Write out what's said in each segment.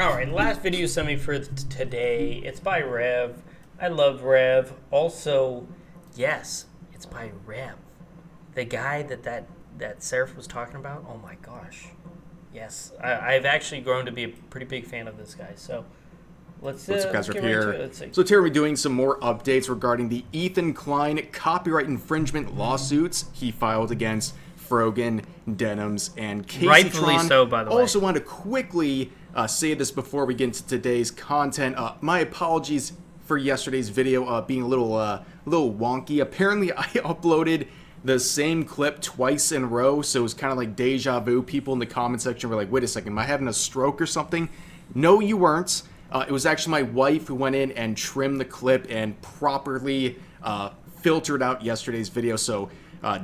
Alright, last video sent me for today. It's by Rev. I love Rev. Also, yes, it's by Rev. The guy that Seraph was talking about. Oh my gosh. Yes. I've actually grown to be a pretty big fan of this guy. So let's What's up, guys? get Here. right to it. So today we're doing some more updates regarding the Ethan Klein copyright infringement lawsuits he filed against Frogan, Denims, and Casey Rightfully Tron. so, by the way. Also want to quickly say this before we get into today's content. My apologies for yesterday's video being a little wonky. Apparently, I uploaded the same clip twice in a row, so it was kind of like deja vu. People in the comment section were like, wait a second, am I having a stroke or something? No, you weren't. It was actually my wife who went in and trimmed the clip and properly filtered out yesterday's video. So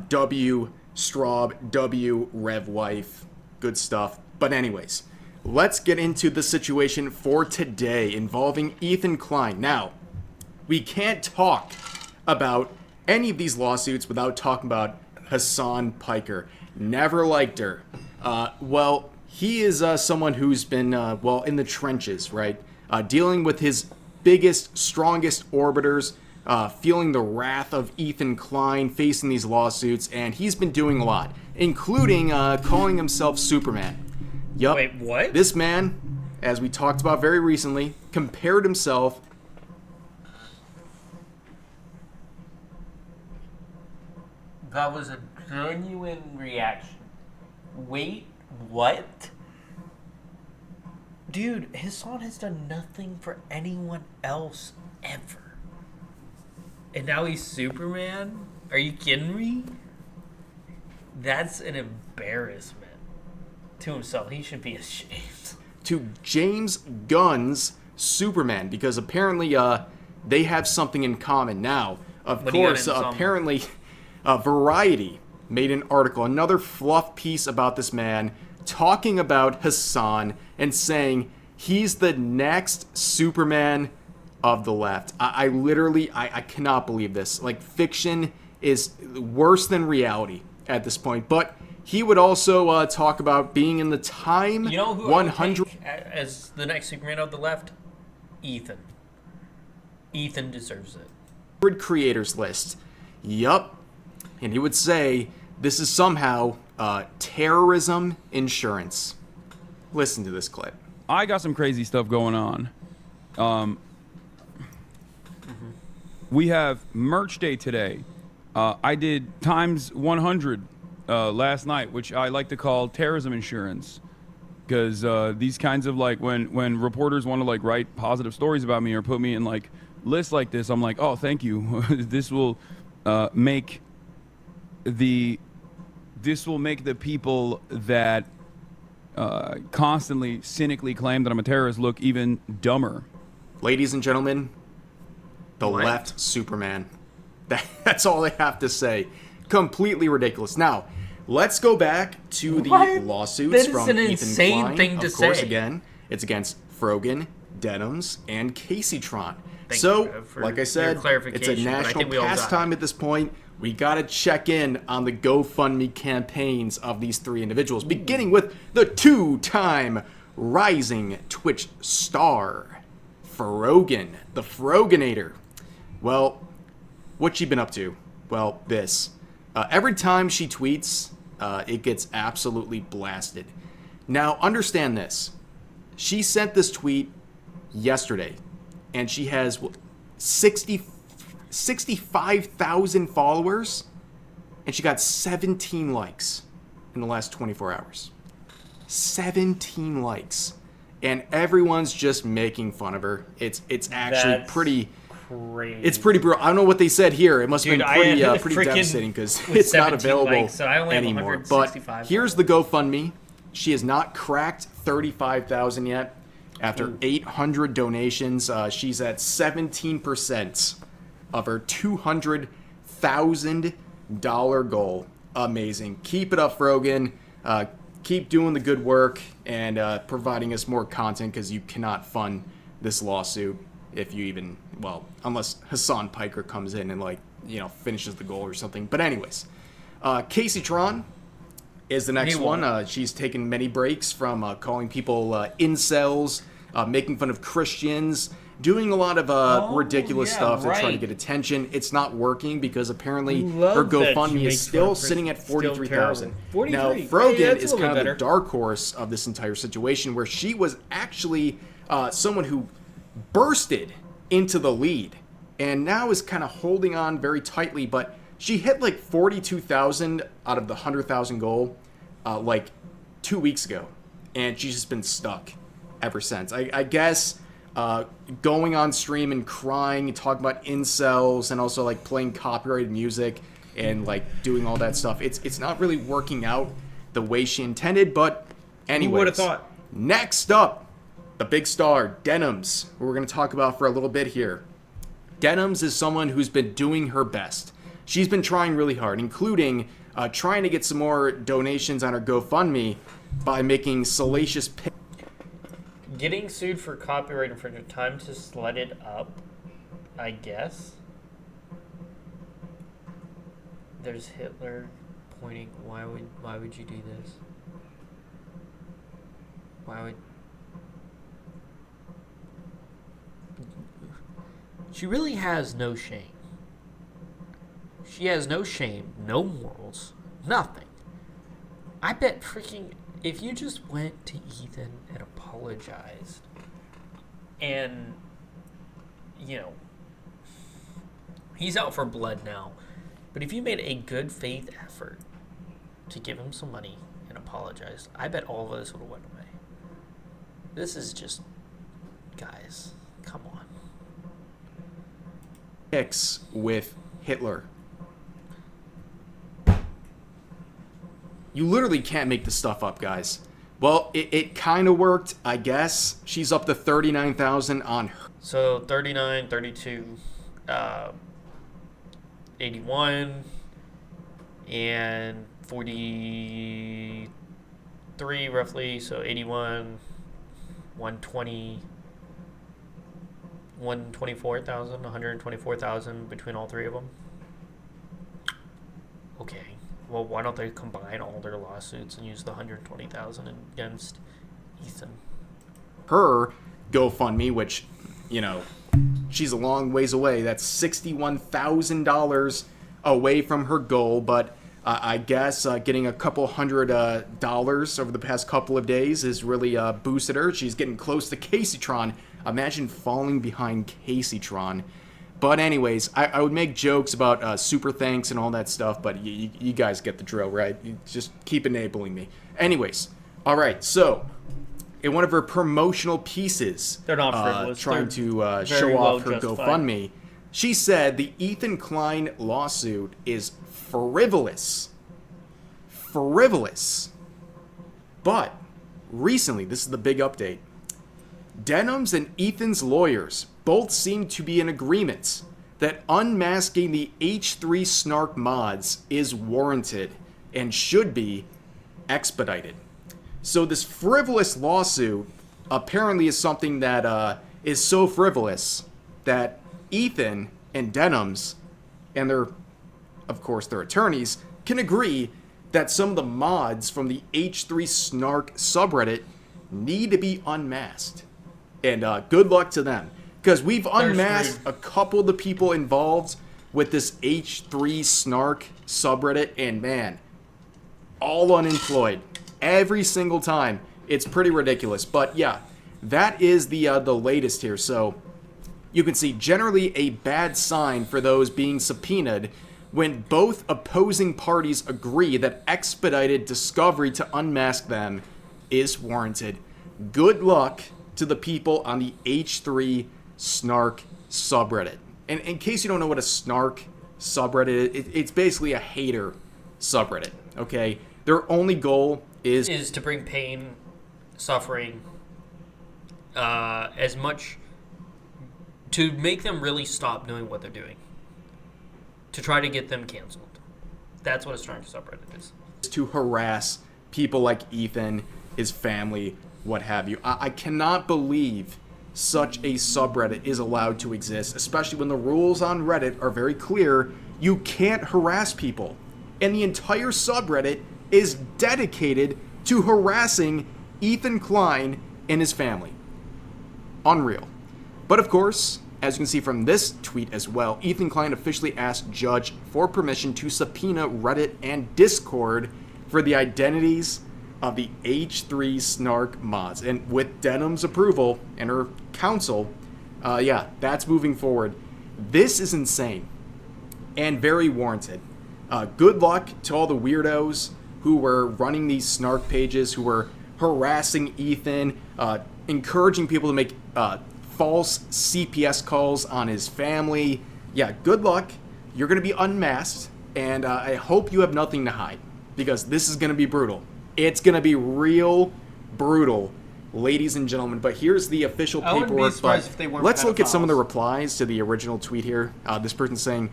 W Straub, W Rev Wife, good stuff. But anyways, let's get into the situation for today involving Ethan Klein. Now, we can't talk about any of these lawsuits without talking about Hasan Piker. Never liked her. Well, he is someone who's been, in the trenches, right? Dealing with his biggest, strongest orbiters, feeling the wrath of Ethan Klein, facing these lawsuits, and he's been doing a lot, including calling himself Superman. Yup. Wait, what? This man, as we talked about very recently, compared himself. That was a genuine reaction. Wait, what? Dude, Hasan has done nothing for anyone else ever. And now he's Superman? Are you kidding me? That's an embarrassment to himself. He should be ashamed. To James Gunn's Superman, because apparently they have something in common. Now, of course, apparently Variety made an article, another fluff piece about this man, talking about Hasan and saying he's the next Superman of the left. I literally cannot believe this. Like, fiction is worse than reality at this point. But he would also talk about being in the Time 100 as the next Superman of the left. Ethan. Ethan deserves it. creators list. Yup. And he would say this is somehow terrorism insurance. Listen to this clip. I got some crazy stuff going on. We have merch day today. I did times 100 last night, which I like to call terrorism insurance, because these kinds of, like, when reporters want to, like, write positive stories about me or put me in, like, lists like this, I'm like, oh, thank you. This will make the people that constantly cynically claim that I'm a terrorist look even dumber. Ladies and gentlemen, the left Superman. That's all they have to say. Completely ridiculous. Now, let's go back to the lawsuits from Ethan Klein. That is an insane thing to say. Of course, again, it's against Frogan, Denims, and Casey Tron. Thank So, you, for like I said, it's a national pastime at this point. We gotta check in on the GoFundMe campaigns of these three individuals, beginning with the two-time rising Twitch star, Frogan, the Froganator. Well, what's she been up to? Well, this. Every time she tweets, it gets absolutely blasted. Now, understand this. She sent this tweet yesterday, and she has 65,000 followers, and she got 17 likes in the last 24 hours. 17 likes. And everyone's just making fun of her. It's actually pretty crazy. It's pretty brutal. I don't know what they said here. It must have been pretty devastating, because it's not available anymore. But here's the GoFundMe. She has not cracked 35,000 yet. After 800 donations, she's at 17% of her $200,000 goal. Amazing. Keep it up, Frogan. Keep doing the good work and providing us more content, because you cannot fund this lawsuit if you even, unless Hasan Piker comes in and, finishes the goal or something. But anyways, Casey Tron is the next one. She's taken many breaks from calling people incels, making fun of Christians, doing a lot of ridiculous stuff to try to get attention. It's not working because apparently her GoFundMe is still sitting at 43,000. Now, Frogan is kind of the dark horse of this entire situation, where she was actually someone who bursted into the lead and now is kind of holding on very tightly, but she hit like 42,000 out of the 100,000 goal like 2 weeks ago, and she's just been stuck ever since. I guess going on stream and crying and talking about incels and also like playing copyrighted music and like doing all that stuff, it's not really working out the way she intended. But anyways, who would have thought? Next up, the big star, Denims, who we're going to talk about for a little bit here. Denims is someone who's been doing her best. She's been trying really hard, including trying to get some more donations on her GoFundMe by making salacious pics. Getting sued for copyright infringement, time to slut it up, I guess. There's Hitler pointing. Why would you do this? Why would... She really has no shame. She has no shame, no morals, nothing. I bet freaking... If you just went to Ethan and apologized and, you know, he's out for blood now, but if you made a good faith effort to give him some money and apologize, I bet all of this would have went away. This is just, guys, come on. With Hitler. You literally can't make this stuff up, guys. Well, it kind of worked, I guess. She's up to 39,000 on her. So 39, 32, 81, and 43 roughly. So 81, 120, 124,000, 124,000 between all three of them. Okay. Well, why don't they combine all their lawsuits and use the 120,000 against Ethan? Her GoFundMe, which, you know, she's a long ways away. That's $61,000 away from her goal, but I guess getting a couple $100 over the past couple of days has really boosted her. She's getting close to Caseytron. Imagine falling behind Caseytron. But anyways, I would make jokes about super thanks and all that stuff, but you guys get the drill, right? You just keep enabling me. Anyways, all right, so in one of her promotional pieces, they're not frivolous. Trying to show off her GoFundMe, she said the Ethan Klein lawsuit is frivolous. Frivolous. But recently, this is the big update, Denims and Ethan's lawyers both seem to be in agreement that unmasking the H3 Snark mods is warranted and should be expedited. So this frivolous lawsuit apparently is something that is so frivolous that Ethan and Denims and of course their attorneys can agree that some of the mods from the H3 Snark subreddit need to be unmasked. And good luck to them. Because we've unmasked a couple of the people involved with this H3 Snark subreddit, and man, all unemployed. Every single time. It's pretty ridiculous. But yeah, that is the latest here. So you can see generally a bad sign for those being subpoenaed when both opposing parties agree that expedited discovery to unmask them is warranted. Good luck to the people on the H3 Snark subreddit. And in case you don't know what a Snark subreddit is, it's basically a hater subreddit, okay? Their only goal is to bring pain, suffering, as much, to make them really stop doing what they're doing, to try to get them canceled. That's what a Snark subreddit is. To harass people like Ethan, his family, what have you. I cannot believe such a subreddit is allowed to exist, especially when the rules on Reddit are very clear. You can't harass people. And the entire subreddit is dedicated to harassing Ethan Klein and his family. Unreal. But of course, as you can see from this tweet as well, Ethan Klein officially asked Judge for permission to subpoena Reddit and Discord for the identities of the H3 Snark mods. And with Denham's approval and her counsel, yeah, that's moving forward. This is insane and very warranted. Good luck to all the weirdos who were running these Snark pages, who were harassing Ethan, encouraging people to make false CPS calls on his family. Yeah, good luck. You're going to be unmasked, and I hope you have nothing to hide, because this is going to be brutal. It's going to be real brutal, ladies and gentlemen. But here's the official paperwork. I wouldn't be surprised if they weren't Let's look at some of the pedophiles. replies to the original tweet here. This person saying,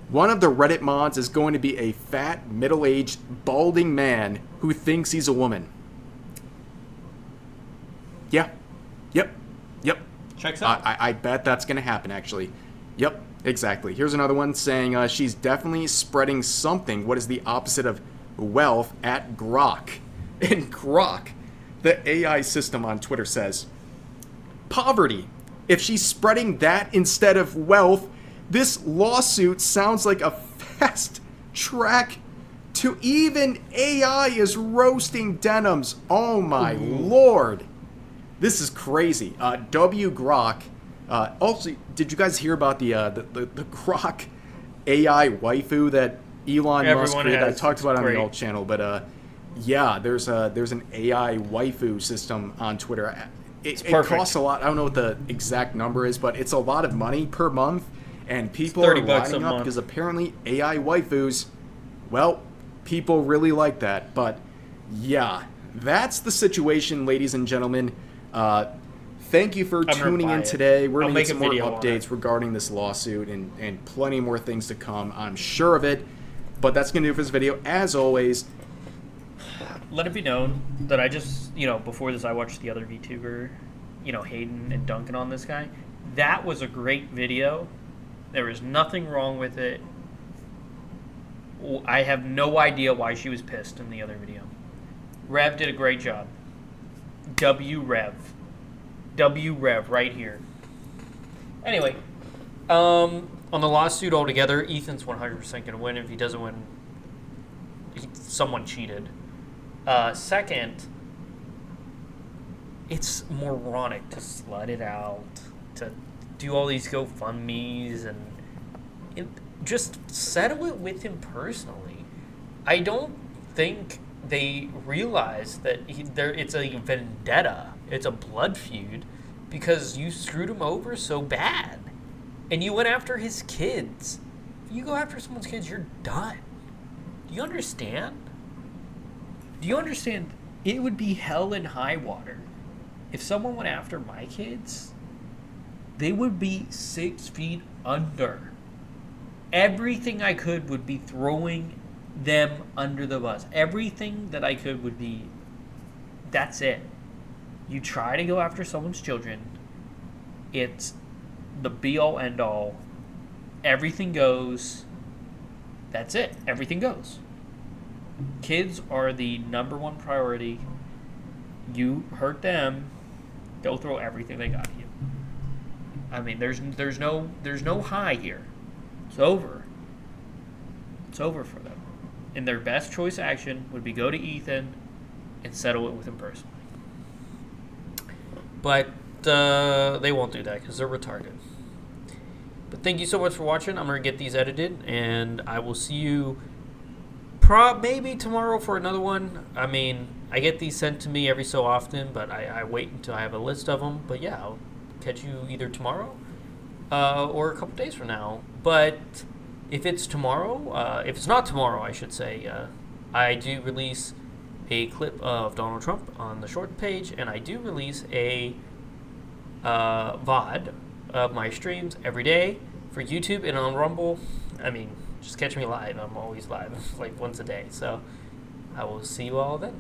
one of the Reddit mods is going to be a fat, middle-aged, balding man who thinks he's a woman. Yeah. Yep. Checks out. I bet that's going to happen, actually. Yep, exactly. Here's another one saying she's definitely spreading something. What is the opposite of wealth at Grok? And Grok, the AI system on Twitter, says, poverty. If she's spreading that instead of wealth, this lawsuit sounds like a fast track to even AI is roasting Denims. Oh my lord. This is crazy. W Grok. Also, did you guys hear about the Grok AI waifu that Elon Musk created? I talked about it on the alt channel, but yeah, there's an AI waifu system on Twitter. It costs a lot. I don't know what the exact number is, but it's a lot of money per month, and people are lining up because apparently AI waifus, well, people really like that. But yeah, that's the situation, ladies and gentlemen. Thank you for tuning in today. We're going to get some more updates regarding this lawsuit and plenty more things to come. I'm sure of it. But that's going to do it for this video. As always, let it be known that I just, before this, I watched the other VTuber, Hayden and Duncan on this guy. That was a great video. There was nothing wrong with it. I have no idea why she was pissed in the other video. Rev did a great job. W Rev right here. Anyway, on the lawsuit altogether, Ethan's 100% going to win. If he doesn't win, someone cheated. Second, it's moronic to slut it out, to do all these GoFundMes, and just settle it with him personally. I don't think they realize that it's a vendetta. It's a blood feud because you screwed him over so bad. And you went after his kids. If you go after someone's kids, you're done. Do you understand? Do you understand? It would be hell and high water. If someone went after my kids, they would be 6 feet under. Everything I could would be throwing them under the bus. Everything that I could would be, that's it. You try to go after someone's children, it's the be-all, end-all. Everything goes. That's it. Everything goes. Kids are the number one priority. You hurt them, they'll throw everything they got at you. I mean, there's no high here. It's over. It's over for them. And their best choice action would be go to Ethan and settle it with him personally. But they won't do that because they're retarded. But thank you so much for watching. I'm going to get these edited, and I will see you maybe tomorrow for another one. I mean, I get these sent to me every so often, but I wait until I have a list of them. But yeah, I'll catch you either tomorrow or a couple days from now. But if it's tomorrow, if it's not tomorrow, I should say, I do release a clip of Donald Trump on the short page, and I do release a VOD of my streams every day for YouTube and on Rumble. I mean, just catch me live. I'm always live, like once a day. So I will see you all then.